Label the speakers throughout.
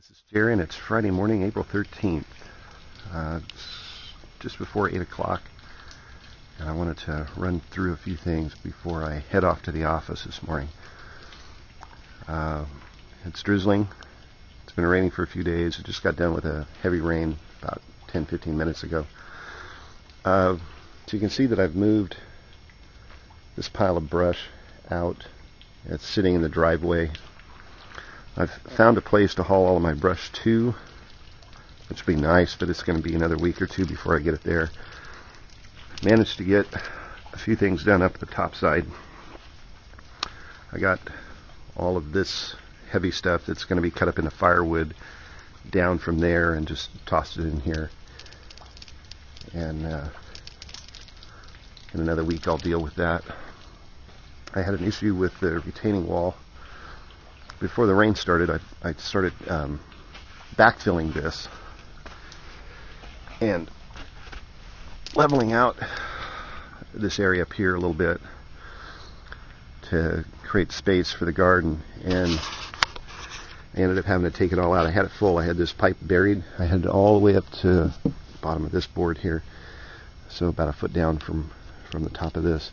Speaker 1: This is Jerry, and it's Friday morning, April 13th. It's just before 8 o'clock, and I wanted to run through a few things before I head off to the office this morning. It's drizzling. It's been raining for a few days. It just got done with a heavy rain about 10-15 minutes ago. So you can see that I've moved this pile of brush out. It's sitting in the driveway. I've found a place to haul all of my brush to, which would be nice, but it's going to be another week or two before I get it there. Managed to get a few things done up the top side. I got all of this heavy stuff that's going to be cut up into firewood down from there and just tossed it in here. And in another week I'll deal with that. I had an issue with the retaining wall. Before the rain started, I started backfilling this and leveling out this area up here a little bit to create space for the garden, and I ended up having to take it all out. I had it full. I had this pipe buried. I had it all the way up to the bottom of this board here, so about a foot down from the top of this.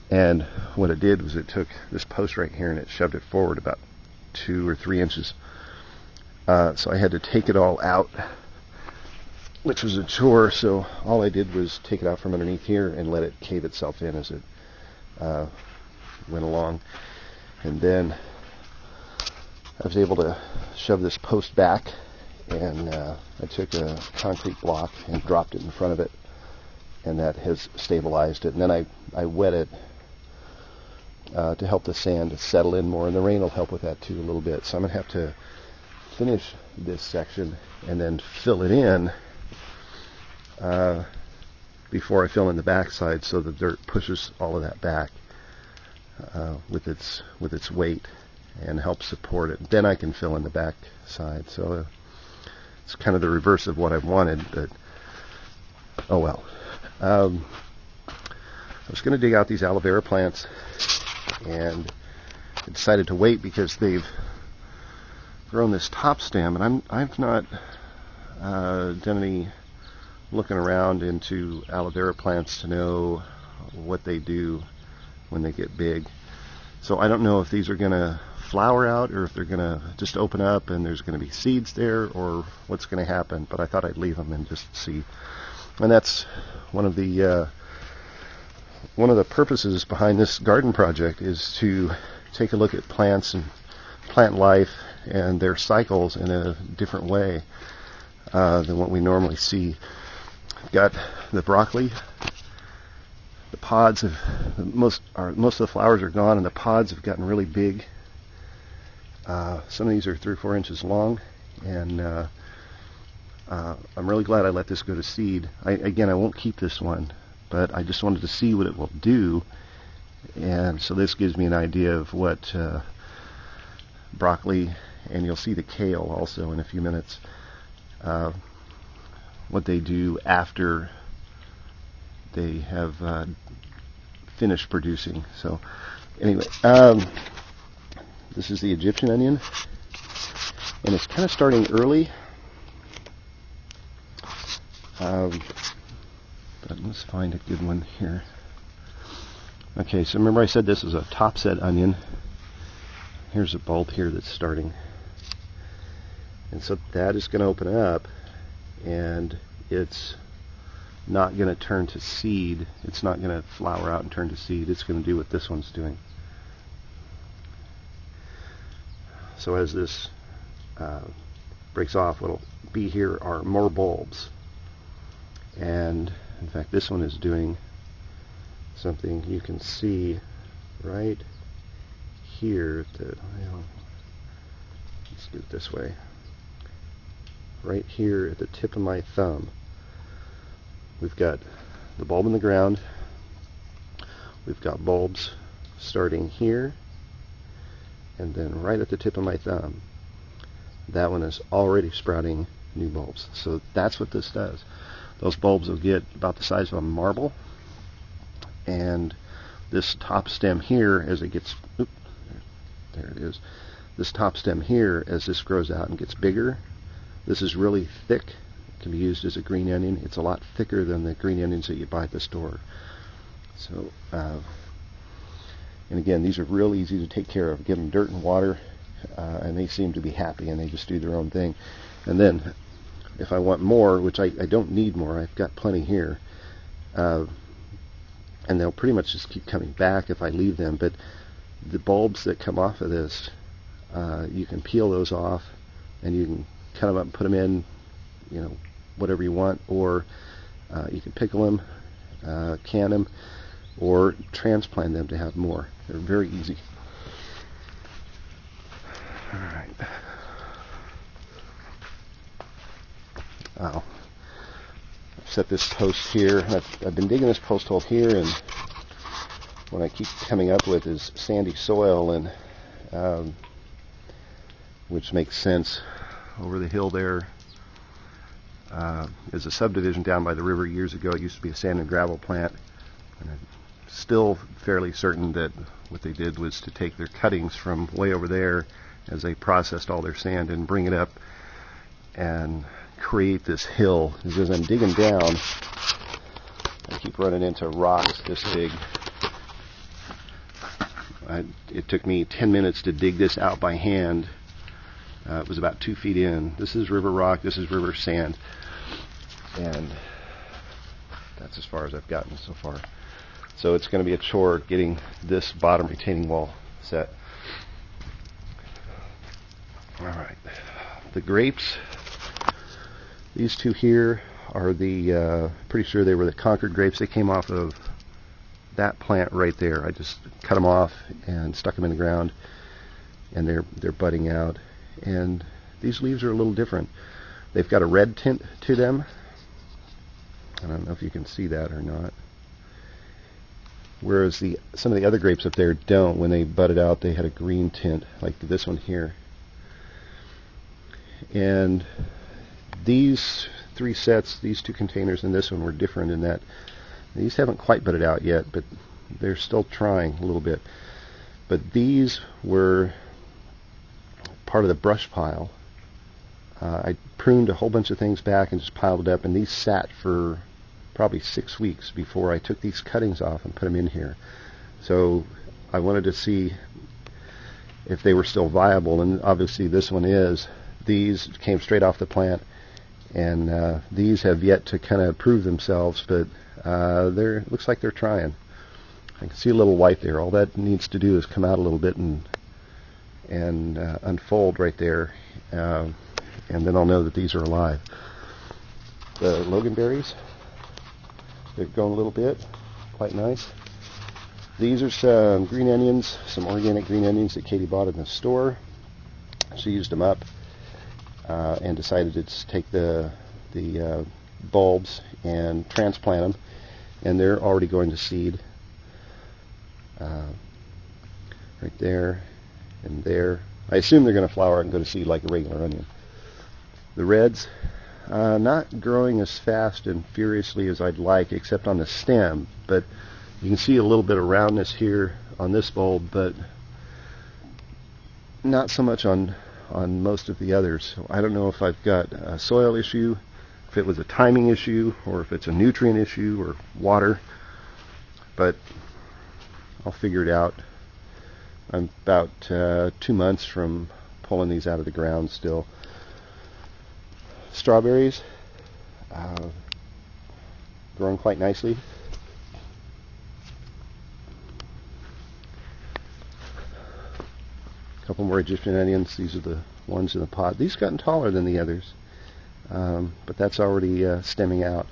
Speaker 1: And what it did was it took this post right here and it shoved it forward about 2 or 3 inches. So I had to take it all out, which was a chore. So all I did was take it out from underneath here and let it cave itself in as it went along. And then I was able to shove this post back, and I took a concrete block and dropped it in front of it, and that has stabilized it. And then I wet it to help the sand settle in more, and the rain will help with that too a little bit. So I'm going to have to finish this section and then fill it in before I fill in the backside, so the dirt pushes all of that back with its weight and helps support it. Then I can fill in the back side. So it's kind of the reverse of what I wanted, but oh well. I was going to dig out these aloe vera plants, and I decided to wait because they've grown this top stem, and I've not done any looking around into aloe vera plants to know what they do when they get big. So I don't know if these are going to flower out or if they're going to just open up and there's going to be seeds there, or what's going to happen. But I thought I'd leave them and just see. And that's one of the purposes behind this garden project, is to take a look at plants and plant life and their cycles in a different way than what we normally see. Got the broccoli. The pods have most of the flowers are gone, and the pods have gotten really big. Some of these are 3 or 4 inches long, and I'm really glad I let this go to seed. I won't keep this one, but I just wanted to see what it will do, and so this gives me an idea of what broccoli, and you'll see the kale also in a few minutes, what they do after they have finished producing. So anyway, this is the Egyptian onion, and it's kind of starting early. But let's find a good one here. Okay, so remember I said this is a top set onion. Here's a bulb here that's starting. And so that is going to open up, and it's not going to turn to seed. It's not going to flower out and turn to seed. It's going to do what this one's doing. So as this breaks off, what'll be here are more bulbs. And in fact, this one is doing something you can see right here. Let's do it this way. Right here at the tip of my thumb, we've got the bulb in the ground. We've got bulbs starting here, and then right at the tip of my thumb, that one is already sprouting new bulbs. So that's what this does. Those bulbs will get about the size of a marble, and this top stem here, as it gets, there it is, this top stem here, as this grows out and gets bigger, this is really thick. It can be used as a green onion. It's a lot thicker than the green onions that you buy at the store. So, and again, these are real easy to take care of. Give them dirt and water, and they seem to be happy, and they just do their own thing. And then, if I want more, which I don't need more, I've got plenty here, and they'll pretty much just keep coming back if I leave them. But the bulbs that come off of this, you can peel those off, and you can cut them up and put them in, you know, whatever you want, or you can pickle them, can them, or transplant them to have more. They're very easy. All right. I've set this post here. I've been digging this post hole here, and what I keep coming up with is sandy soil, and which makes sense. Over the hill there is a subdivision down by the river. Years ago it used to be a sand and gravel plant, and I'm still fairly certain that what they did was to take their cuttings from way over there as they processed all their sand and bring it up and create this hill. As I'm digging down, I keep running into rocks this big. It took me 10 minutes to dig this out by hand. It was about 2 feet in. This is river rock, this is river sand, and that's as far as I've gotten so far. So it's going to be a chore getting this bottom retaining wall set. Alright, the grapes, these two here are the, pretty sure they were the Concord grapes. They came off of that plant right there. I just cut them off and stuck them in the ground, and they're budding out. And these leaves are a little different. They've got a red tint to them. I don't know if you can see that or not. Whereas some of the other grapes up there don't. When they budded out, they had a green tint, like this one here. And these 3 sets, these 2 containers and this one, were different in that these haven't quite budded out yet, but they're still trying a little bit. But these were part of the brush pile. I pruned a whole bunch of things back and just piled it up, and these sat for probably 6 weeks before I took these cuttings off and put them in here. So I wanted to see if they were still viable, and obviously this one is. These came straight off the plant, and these have yet to kind of prove themselves, but it looks like they're trying. I can see a little white there. All that needs to do is come out a little bit and unfold right there, and then I'll know that these are alive. The loganberries, they're going a little bit, quite nice. These are some green onions, some organic green onions that Katie bought in the store. She used them up and decided to just take the bulbs and transplant them, and they're already going to seed right there and there. I assume they're going to flower and go to seed like a regular onion. The reds, not growing as fast and furiously as I'd like, except on the stem, but you can see a little bit of roundness here on this bulb, but not so much on most of the others. So I don't know if I've got a soil issue, if it was a timing issue, or if it's a nutrient issue or water, but I'll figure it out. I'm about 2 months from pulling these out of the ground still. Strawberries, growing quite nicely. A couple more Egyptian onions. These are the ones in the pot. These gotten taller than the others, but that's already stemming out.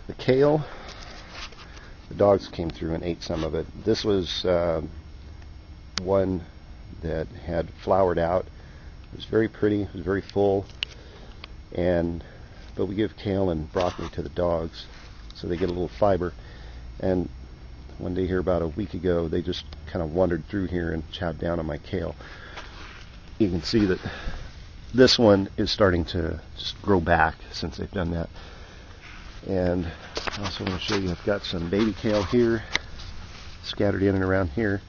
Speaker 1: The kale, the dogs came through and ate some of it. This was one that had flowered out. It was very pretty, it was very full, but we give kale and broccoli to the dogs so they get a little fiber. And one day here about a week ago, they just kind of wandered through here and chowed down on my kale. You can see that this one is starting to just grow back since they've done that. And I also want to show you I've got some baby kale here scattered in and around here.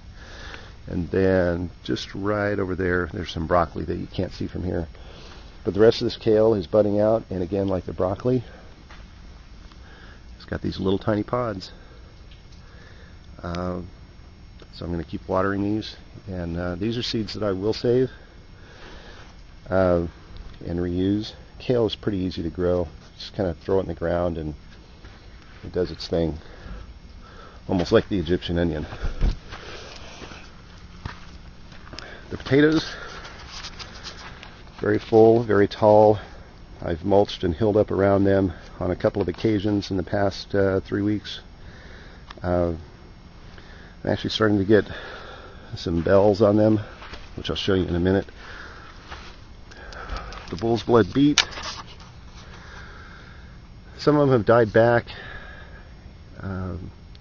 Speaker 1: And then just right over there, there's some broccoli that you can't see from here. But the rest of this kale is budding out, and again, like the broccoli, it's got these little tiny pods. So I'm going to keep watering these, and these are seeds that I will save and reuse. Kale is pretty easy to grow. Just kind of throw it in the ground and it does its thing, almost like the Egyptian onion. The potatoes, very full, very tall. I've mulched and hilled up around them on a couple of occasions in the past 3 weeks. I'm actually starting to get some bells on them, which I'll show you in a minute. The bull's blood beet. Some of them have died back.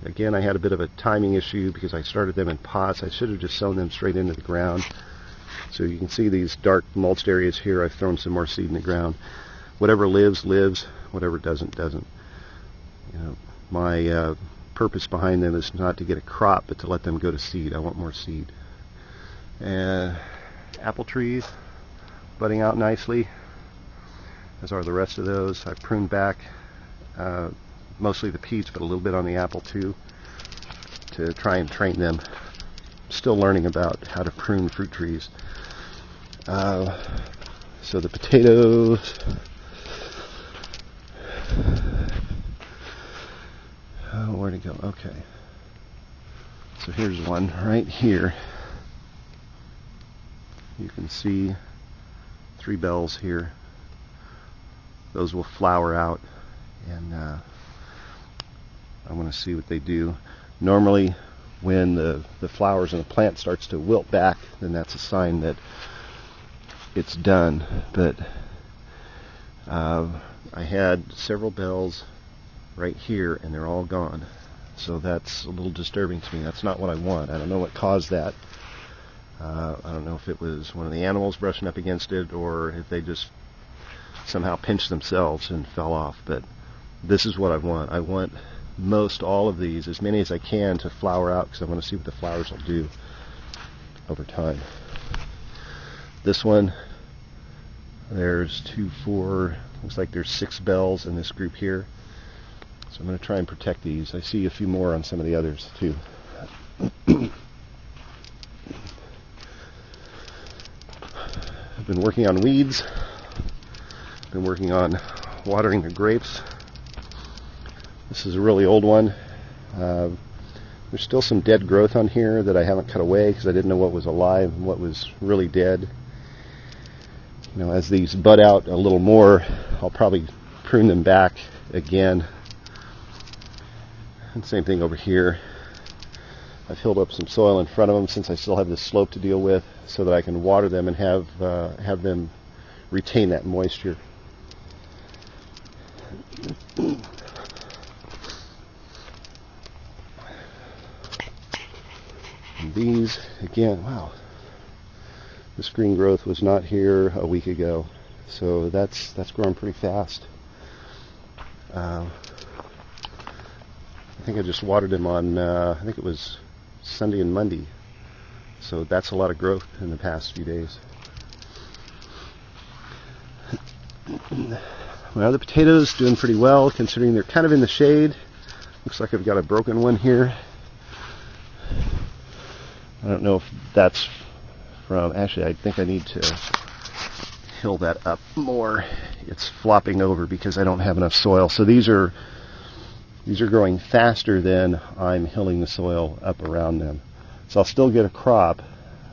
Speaker 1: Again, I had a bit of a timing issue because I started them in pots. I should have just sown them straight into the ground. So you can see these dark mulched areas here. I've thrown some more seed in the ground. Whatever lives, lives. Whatever doesn't, doesn't. You know, my purpose behind them is not to get a crop, but to let them go to seed. I want more seed. And apple trees budding out nicely, as are the rest of those. I've pruned back mostly the peach, but a little bit on the apple too, to try and train them. Still learning about how to prune fruit trees. So the potatoes, where to go? Okay. So here's one right here. You can see 3 bells here. Those will flower out, and I want to see what they do. Normally, when the flowers and the plant starts to wilt back, then that's a sign that it's done. But I had several bells right here, and they're all gone. So that's a little disturbing to me. That's not what I want. I don't know what caused that. I don't know if it was one of the animals brushing up against it, or if they just somehow pinched themselves and fell off. But this is what I want. I want most all of these, as many as I can, to flower out, because I want to see what the flowers will do over time. This one, there's 2, 4, looks like there's 6 bells in this group here. So I'm going to try and protect these. I see a few more on some of the others too. I've been working on weeds. Been working on watering the grapes. This is a really old one. There's still some dead growth on here that I haven't cut away because I didn't know what was alive and what was really dead. You know, as these bud out a little more, I'll probably prune them back again. And same thing over here. I've filled up some soil in front of them since I still have this slope to deal with, so that I can water them and have them retain that moisture. And these, again, wow, this green growth was not here a week ago, so that's growing pretty fast. I think I just watered them on, I think it was Sunday and Monday, so that's a lot of growth in the past few days. Well, the potatoes doing pretty well, considering they're kind of in the shade. Looks like I've got a broken one here. I don't know if that's from, actually I think I need to hill that up more. It's flopping over because I don't have enough soil. So these are growing faster than I'm hilling the soil up around them. So I'll still get a crop,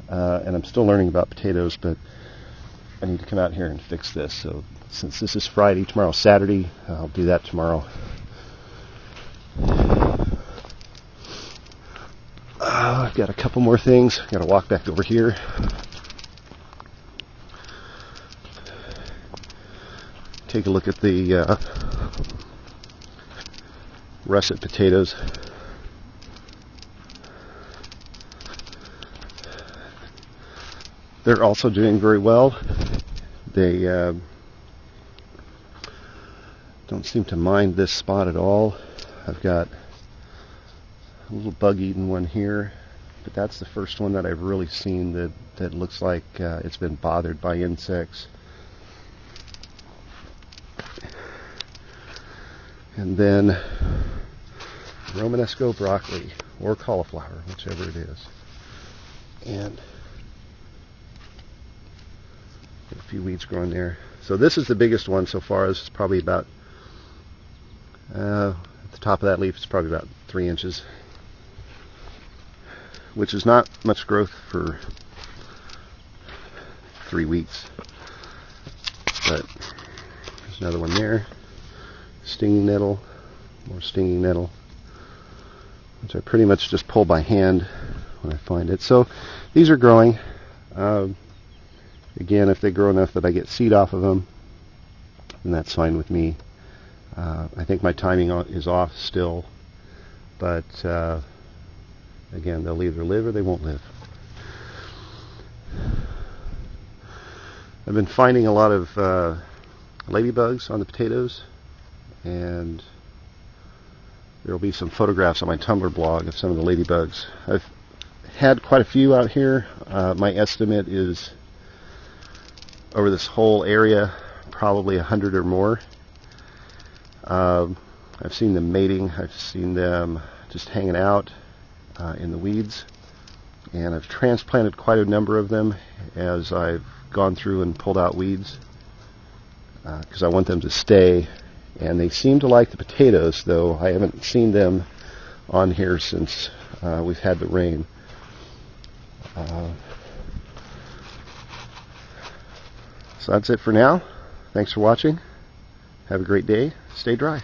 Speaker 1: and I'm still learning about potatoes, but I need to come out here and fix this. So since this is Friday, tomorrow's Saturday, I'll do that tomorrow. I've got a couple more things. I've got to walk back over here. Take a look at the russet potatoes. They're also doing very well. They Don't seem to mind this spot at all. I've got a little bug-eaten one here, but that's the first one that I've really seen that looks like it's been bothered by insects. And then Romanesco broccoli or cauliflower, whichever it is. And a few weeds growing there. So this is the biggest one so far. This is probably about, at the top of that leaf, it's probably about 3 inches, which is not much growth for 3 weeks. But there's another one there. Stinging nettle, more stinging nettle, which I pretty much just pull by hand when I find it. So these are growing. Again, if they grow enough that I get seed off of them, then that's fine with me. I think my timing is off still, but again, they'll either live or they won't live. I've been finding a lot of ladybugs on the potatoes, and there will be some photographs on my Tumblr blog of some of the ladybugs. I've had quite a few out here. My estimate is over this whole area, probably 100 or more. I've seen them mating. I've seen them just hanging out in the weeds, and I've transplanted quite a number of them as I've gone through and pulled out weeds because I want them to stay. And they seem to like the potatoes, though I haven't seen them on here since we've had the rain. So that's it for now. Thanks for watching. Have a great day. Stay dry.